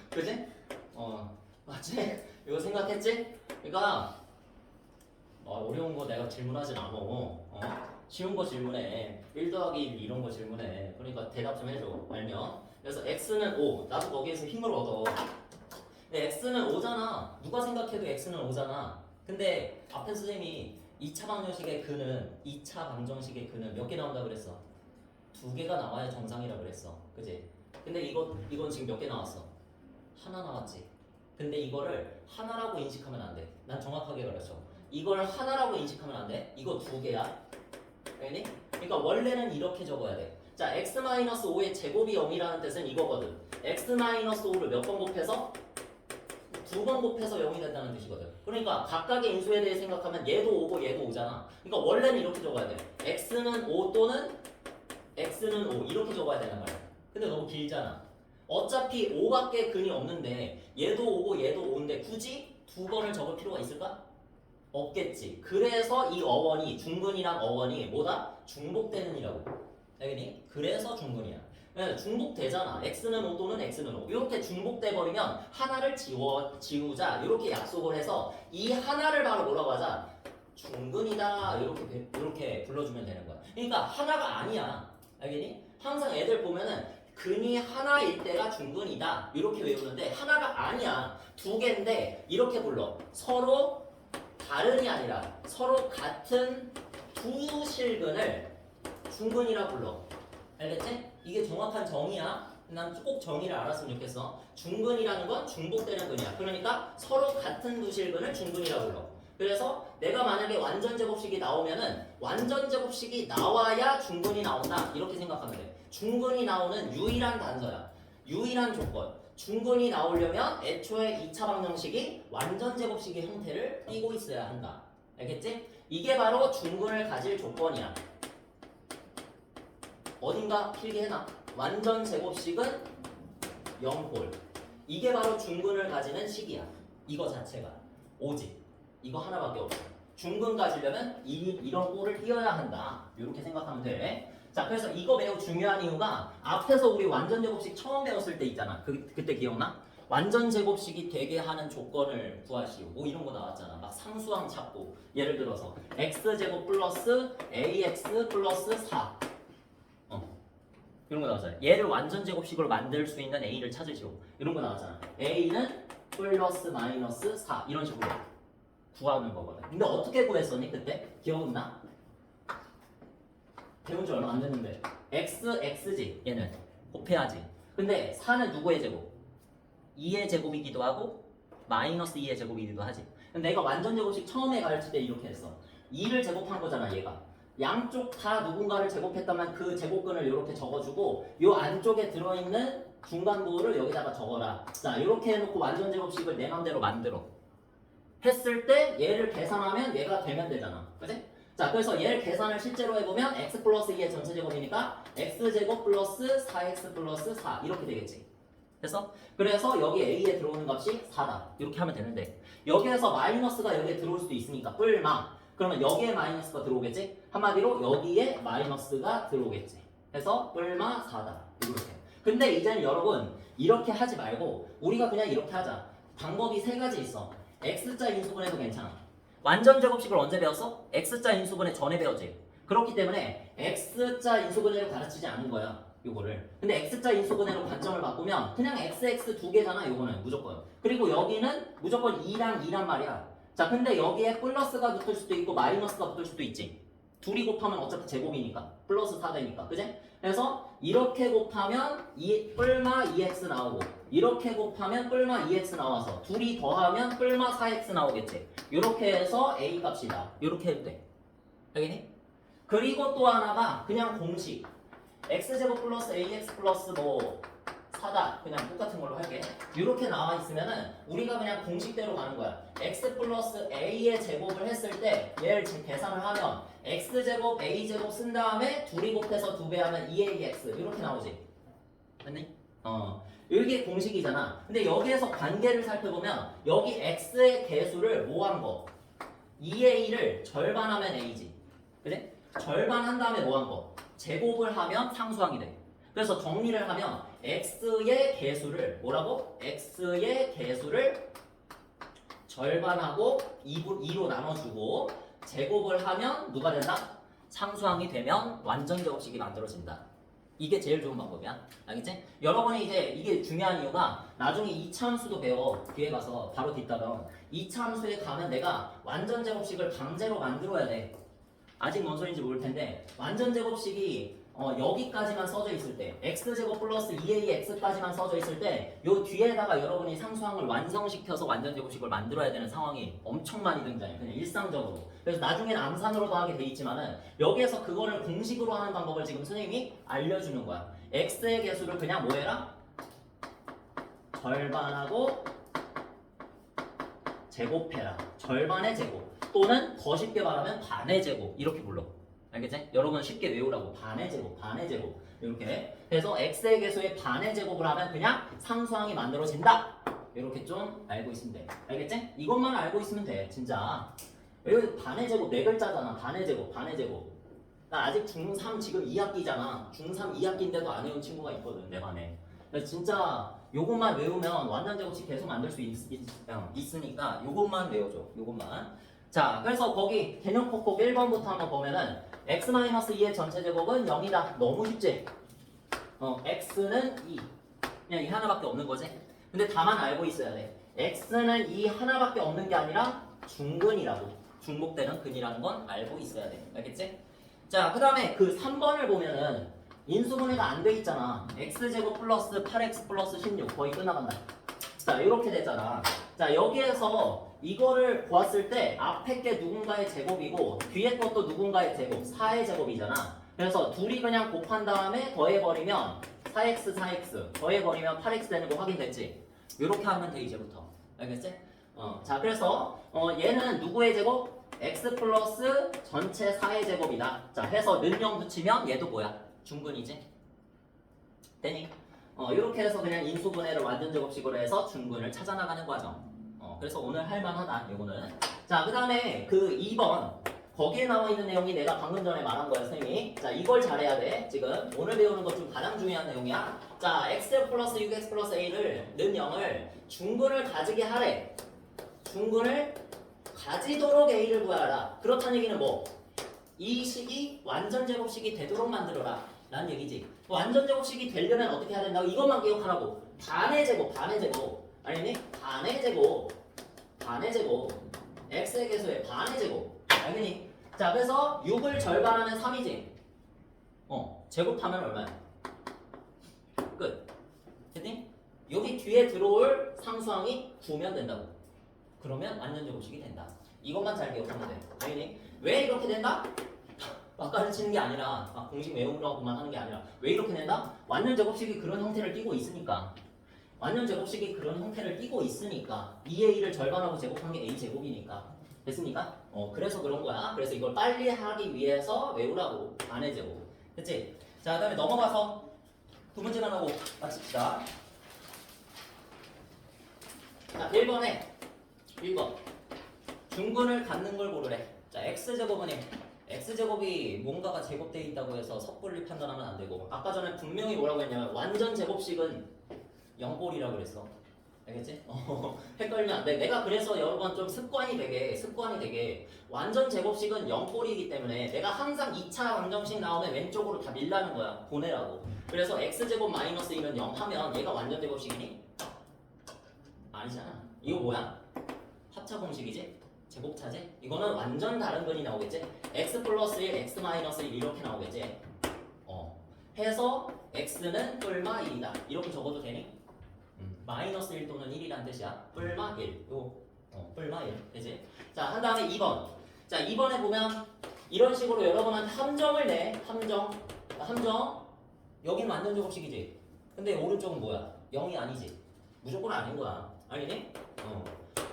그지? 맞지? 이거 생각했지? 그러니까 어려운 거 내가 질문하진 않아. 쉬운 거 질문해. 1 더하기 1 이런 거 질문해. 그러니까 대답 좀 해줘. 알면. 그래서 x는 5. 나도 거기에서 힘을 얻어. 근데 x는 5잖아. 누가 생각해도 x는 5잖아. 근데 앞에 선생님이 2차 방정식의 근은 2차 방정식의 근은 몇 개 나온다 그랬어? 2개가 나와야 정상이라 그랬어. 그지? 근데 이건 지금 몇 개 나왔어? 하나 나왔지. 근데 이거를 하나라고 인식하면 안 돼. 난 정확하게 가르쳐. 이걸 하나라고 인식하면 안 돼. 이거 2개야. 알겠니? 그러니까 원래는 이렇게 적어야 돼. 자, x-5의 제곱이 0이라는 뜻은 이거거든. x-5를 몇 번 곱해서? 2번 곱해서 0이 된다는 뜻이거든. 그러니까 각각의 인수에 대해 생각하면 얘도 5고 얘도 5잖아. 그러니까 원래는 이렇게 적어야 돼. x는 5 또는 x는 5 이렇게 적어야 되는 말이야. 근데 너무 길잖아. 어차피 5밖에 근이 없는데 얘도 5고 얘도 5인데 굳이 2번을 적을 필요가 있을까? 없겠지. 그래서 이 어원이 중근이랑 어원이 뭐다? 중복되는이라고. 알겠니? 그래서 중근이야. 중복되잖아. x는 5 또는 x는 5 이렇게 중복돼 버리면 하나를 지우자 이렇게 약속을 해서 이 하나를 바로 뭐라고 하자? 중근이다 이렇게 불러주면 되는 거야. 그러니까 하나가 아니야. 알겠니? 항상 애들 보면은 근이 하나일 때가 중근이다 이렇게 외우는데 하나가 아니야. 2개인데 이렇게 불러. 서로 다른이 아니라 서로 같은 두 실근을 중근이라 불러. 알겠지? 이게 정확한 정의야. 난 꼭 정의를 알았으면 좋겠어. 중근이라는 건 중복되는 근이야. 그러니까 서로 같은 두 실근을 중근이라 불러. 그래서 내가 만약에 완전 제곱식이 나오면은 완전 제곱식이 나와야 중근이 나온다 이렇게 생각하면 돼. 중근이 나오는 유일한 단서야. 유일한 조건. 중근이 나오려면 애초에 2차 방정식이 완전 제곱식의 형태를 띠고 있어야 한다. 알겠지? 이게 바로 중근을 가질 조건이야. 어딘가 필기해놔. 완전 제곱식은 0꼴. 이게 바로 중근을 가지는 식이야. 이거 자체가. 오직. 이거 하나밖에 없어. 중근 가지려면 이런 꼴을 띄어야 한다. 이렇게 생각하면 돼. 자, 그래서 이거 매우 중요한 이유가 앞에서 우리 완전 제곱식 처음 배웠을 때 있잖아. 그때 기억나? 완전 제곱식이 되게 하는 조건을 구하시오. 뭐 이런 거 나왔잖아. 막 상수항 찾고. 예를 들어서 x제곱 플러스 ax 플러스 4. 이런 거 나왔잖아. 얘를 완전 제곱식으로 만들 수 있는 a를 찾으시오. 이런 거 나왔잖아. a는 플러스 마이너스 4 이런 식으로 구하는 거거든. 근데 어떻게 구했었니 그때? 기억나? 배운 지 얼마 안 됐는데 x지 얘는 곱해야지. 근데 4는 누구의 제곱? 2의 제곱이기도 하고 마이너스 2의 제곱이기도 하지. 근데 내가 완전 제곱식 처음에 가르칠 때 이렇게 했어. 2를 제곱한 거잖아 얘가. 양쪽 다 누군가를 제곱했다면 그 제곱근을 이렇게 적어주고 요 안쪽에 들어있는 중간부호를 여기다가 적어라. 자 이렇게 해놓고 완전 제곱식을 내 맘대로 만들어. 했을 때 얘를 계산하면 얘가 되면 되잖아. 그치? 자 그래서 얘를 계산을 실제로 해보면 x 플러스 2의 전체 제곱이니까 x제곱 플러스 4x 플러스 4 이렇게 되겠지. 그래서 여기 a에 들어오는 값이 4다. 이렇게 하면 되는데 여기에서 마이너스가 여기에 들어올 수도 있으니까 뿔마. 그러면 여기에 마이너스가 들어오겠지? 한마디로 여기에 마이너스가 들어오겠지. 해서 뿔마 4다. 이렇게. 근데 이제는 여러분 이렇게 하지 말고 우리가 그냥 이렇게 하자. 방법이 세 가지 있어. x자 인수분해도 괜찮아. 완전 제곱식을 언제 배웠어? x자 인수분해 전에 배웠지. 그렇기 때문에 x자 인수분해로 가르치지 않은 거야. 요거를. 근데 x자 인수분해로 관점을 바꾸면 그냥 xx 두 개잖아. 요거는 무조건. 그리고 여기는 무조건 2랑 2란 말이야. 자, 근데 여기에 플러스가 붙을 수도 있고 마이너스가 붙을 수도 있지. 둘이 곱하면 어차피 제곱이니까. 플러스 4되니까. 그지? 그래서 이렇게 곱하면 뿔마 2x 나오고 이렇게 곱하면 뿔마 2x 나와서 둘이 더하면 뿔마 4x 나오겠지. 이렇게 해서 a 값이다. 이렇게 해도 돼. 알겠니? 그리고 또 하나가 그냥 공식. x제곱 플러스 ax 플러스 뭐 4다. 그냥 똑같은 걸로 할게. 이렇게 나와 있으면은 우리가 그냥 공식대로 가는 거야. x 플러스 a의 제곱을 했을 때 얘를 지금 계산을 하면 x제곱 a제곱 쓴 다음에 둘이 곱해서 2배 하면 2ax 이렇게 나오지. 맞니? 이게 공식이잖아. 근데 여기에서 관계를 살펴보면 여기 x의 개수를 뭐 한 거? 2a를 절반하면 a지. 그래? 절반한 다음에 뭐 한 거? 제곱을 하면 상수항이 돼. 그래서 정리를 하면 x의 개수를 뭐라고? x의 개수를 절반하고 2로 나눠주고 제곱을 하면 누가 된다? 상수항이 되면 완전 제곱식이 만들어진다. 이게 제일 좋은 방법이야. 알겠지? 여러분이 이제 이게 중요한 이유가 나중에 이차함수도 배워. 뒤에 가서 바로 뒤따라 이차함수에 가면 내가 완전 제곱식을 강제로 만들어야 돼. 아직 뭔 소리인지 모를 텐데 완전 제곱식이 여기까지만 써져 있을 때 x제곱 플러스 2ax까지만 써져 있을 때 요 뒤에다가 여러분이 상수항을 완성시켜서 완전 제곱식을 만들어야 되는 상황이 엄청 많이 등장해. 그냥 일상적으로. 그래서 나중에는 암산으로도 하게 돼 있지만은 여기에서 그거를 공식으로 하는 방법을 지금 선생님이 알려주는 거야. x의 개수를 그냥 뭐 해라? 절반하고 제곱해라. 절반의 제곱. 또는 더 쉽게 말하면 반의 제곱. 이렇게 불러. 알겠지? 여러분 쉽게 외우라고. 반의 제곱, 반의 제곱. 이렇게. 그래서 x의 개수의 반의 제곱을 하면 그냥 상수항이 만들어진다. 이렇게 좀 알고 있으면 돼. 알겠지? 이것만 알고 있으면 돼. 진짜. 여기 반의 제곱 네 글자잖아. 반의 제곱, 반의 제곱. 나 아직 중3 지금 2학기잖아. 중3 2학기인데도 안 외운 친구가 있거든. 내 반에. 그래서 진짜 요것만 외우면 완전 제곱식 계속 만들 수 있으니까 요것만 외워줘. 요것만. 자, 그래서 거기 개념 폭폭 1번부터 한번 보면은 x-2의 전체 제곱은 0이다. 너무 쉽지? x는 2. 그냥 이 하나밖에 없는 거지? 근데 다만 알고 있어야 돼. x는 이 하나밖에 없는 게 아니라 중근이라고. 중복되는 근이라는 건 알고 있어야 돼. 알겠지? 자, 그 다음에 그 3번을 보면은 인수분해가 안 돼 있잖아. x제곱 플러스 8x 플러스 16 거의 끝나간다. 자, 이렇게 되잖아. 자, 여기에서 이거를 보았을 때 앞에 게 누군가의 제곱이고 뒤에 것도 누군가의 제곱, 4의 제곱이잖아. 그래서 둘이 그냥 곱한 다음에 더해버리면 4x, 4x 더해버리면 8x 되는 거 확인됐지? 이렇게 하면 돼 이제부터. 알겠지? 자, 그래서 얘는 누구의 제곱? x 플러스 전체 4의 제곱이다. 자, 해서 는영 붙이면 얘도 뭐야? 중근이지? 되니? 이렇게 해서 그냥 인수분해를 완전 제곱식으로 해서 중근을 찾아나가는 과정. 그래서 오늘 할만하다, 요거는. 자, 그 다음에 그 2번. 거기에 나와 있는 내용이 내가 방금 전에 말한 거야, 선생님이. 자, 이걸 잘해야 돼. 지금 오늘 배우는 것 중 가장 중요한 내용이야. 자, x 플러스 6x 플러스 a를 는 0을 중근을 가지게 하래. 중근을 가지도록 a를 구하라. 그렇다는 얘기는 뭐? 이 식이 완전 제곱식이 되도록 만들어라. 라는 얘기지. 완전 제곱식이 되려면 어떻게 해야 된다고? 이것만 기억하라고. 반의 제곱, 반의 제곱. 아니니? 반의 제곱. 반의 제곱. x의 개수의 반의 제곱. 알겠니? 자, 그래서 6을 절반하면 3이지. 제곱하면 얼마야? 끝. 됐니? 여기 뒤에 들어올 상수항이 9면 된다고. 그러면 완전 제곱식이 된다. 이것만 잘 기억하면 돼. 알겠니? 왜 이렇게 된다? 막 가르치는 게 아니라 막 공식 외우라고만 하는 게 아니라 왜 이렇게 된다? 완전 제곱식이 그런 형태를 띠고 있으니까. 완전 제곱식이 그런 형태를 띠고 있으니까 2a를 절반하고 제곱한 게 a제곱이니까. 됐습니까? 그래서 그런 거야. 그래서 이걸 빨리 하기 위해서 외우라고. 반의 제곱. 됐지? 자, 그 다음에 넘어가서 두 문제만 하고 마칩시다. 자, 1번 중근을 갖는 걸 고르래. 자, x제곱은 x제곱이 뭔가가 제곱되어 있다고 해서 섣불리 판단하면 안 되고 아까 전에 분명히 뭐라고 했냐면 완전 제곱식은 0꼴이라고 그랬어. 알겠지? 헷갈리면 안 돼. 내가 그래서 여러 번 좀 습관이 되게 완전 제곱식은 0꼴이기 때문에 내가 항상 2차 방정식 나오면 왼쪽으로 다 밀라는 거야. 보내라고. 그래서 x제곱 마이너스 2는 0 하면 얘가 완전 제곱식이니? 아니잖아. 이거 뭐야? 합차 공식이지? 제곱차지? 이거는 완전 다른 근이 나오겠지? x 플러스 1, x 마이너스 1 이렇게 나오겠지? 해서 x는 뿔마 1이다. 이렇게 적어도 되니? 마이너스 1 또는 1이란 뜻이야. 뿔마 1. 뿔마 1. 되지? 자, 한 다음에 2번. 자, 2번에 보면 이런 식으로 여러분한테 함정을 내. 함정. 여긴 완전 제곱식이지. 근데 오른쪽은 뭐야? 0이 아니지. 무조건 아닌 거야. 아니니?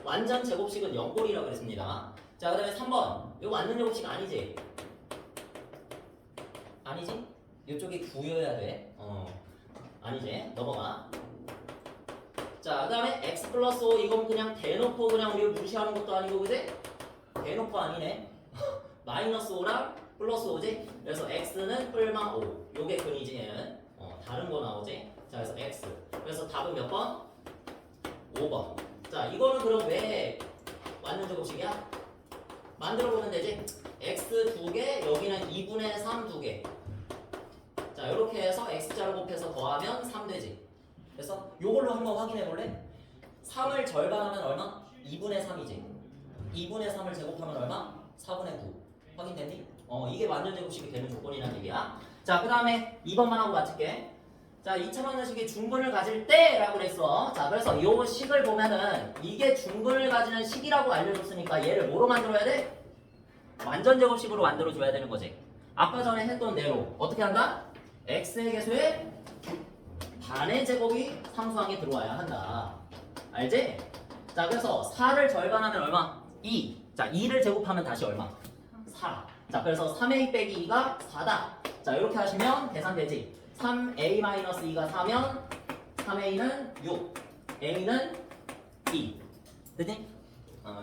완전 제곱식은 0꼴이라고 그랬습니다. 자, 그 다음에 3번. 이거 완전 제곱식 아니지? 아니지? 이쪽이 9여야 돼. 아니지? 넘어가. 자, 그 다음에 x 플러스 5 이건 그냥 대놓고 그냥 우리가 무시하는 것도 아니고 그지? 대놓고 아니네. 마이너스 5랑 플러스 5지? 그래서 x는 뿔마 5 요게 근이지 얘는. 다른 거 나오지? 자, 그래서 x. 그래서 답은 몇 번? 5번. 자, 이거는 그럼 왜 완전 제곱식이야? 만들어 보면 되지? x 2개, 여기는 2분의 3 2개. 자, 이렇게 해서 x자를 곱해서 더하면 3 되지. 그래서 요걸로 한번 확인해 볼래? 3을 절반하면 얼마? 2분의 3이지. 2분의 3을 제곱하면 얼마? 4분의 9. 확인됐니? 이게 완전 제곱식이 되는 조건이란 얘기야. 자, 그 다음에 2번만 하고 마칠게. 자, 2차 방정식이 중근을 가질 때라고 그랬어. 자, 그래서 요 식을 보면은 이게 중근을 가지는 식이라고 알려줬으니까 얘를 뭐로 만들어야 돼? 완전 제곱식으로 만들어줘야 되는 거지. 아까 전에 했던 대로 어떻게 한다? x의 개수에 반의 제곱이 상수항에 들어와야 한다. 알지? 자, 그래서 4를 절반하면 얼마? 2. 자, 2를 제곱하면 다시 얼마? 4. 자, 그래서 3a 빼기 2가 4다. 자, 이렇게 하시면 계산되지. 3a-2가 4면 3a는 6, a는 2. 됐니?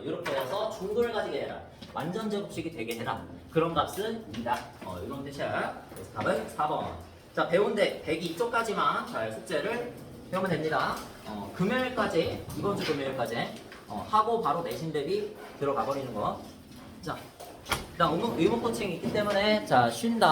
이렇게 해서 중근을 가지게 해라. 완전 제곱식이 되게 해라. 그런 값은 2다. 이런 뜻이야. 그래서 답은 4번. 자, 배운데 102쪽까지만 잘 숙제를 배우면 됩니다. 금요일까지, 이번 주 금요일까지 하고 바로 내신 대비 들어가 버리는 거. 자, 일단 의무 코칭이 있기 때문에 자, 쉰다.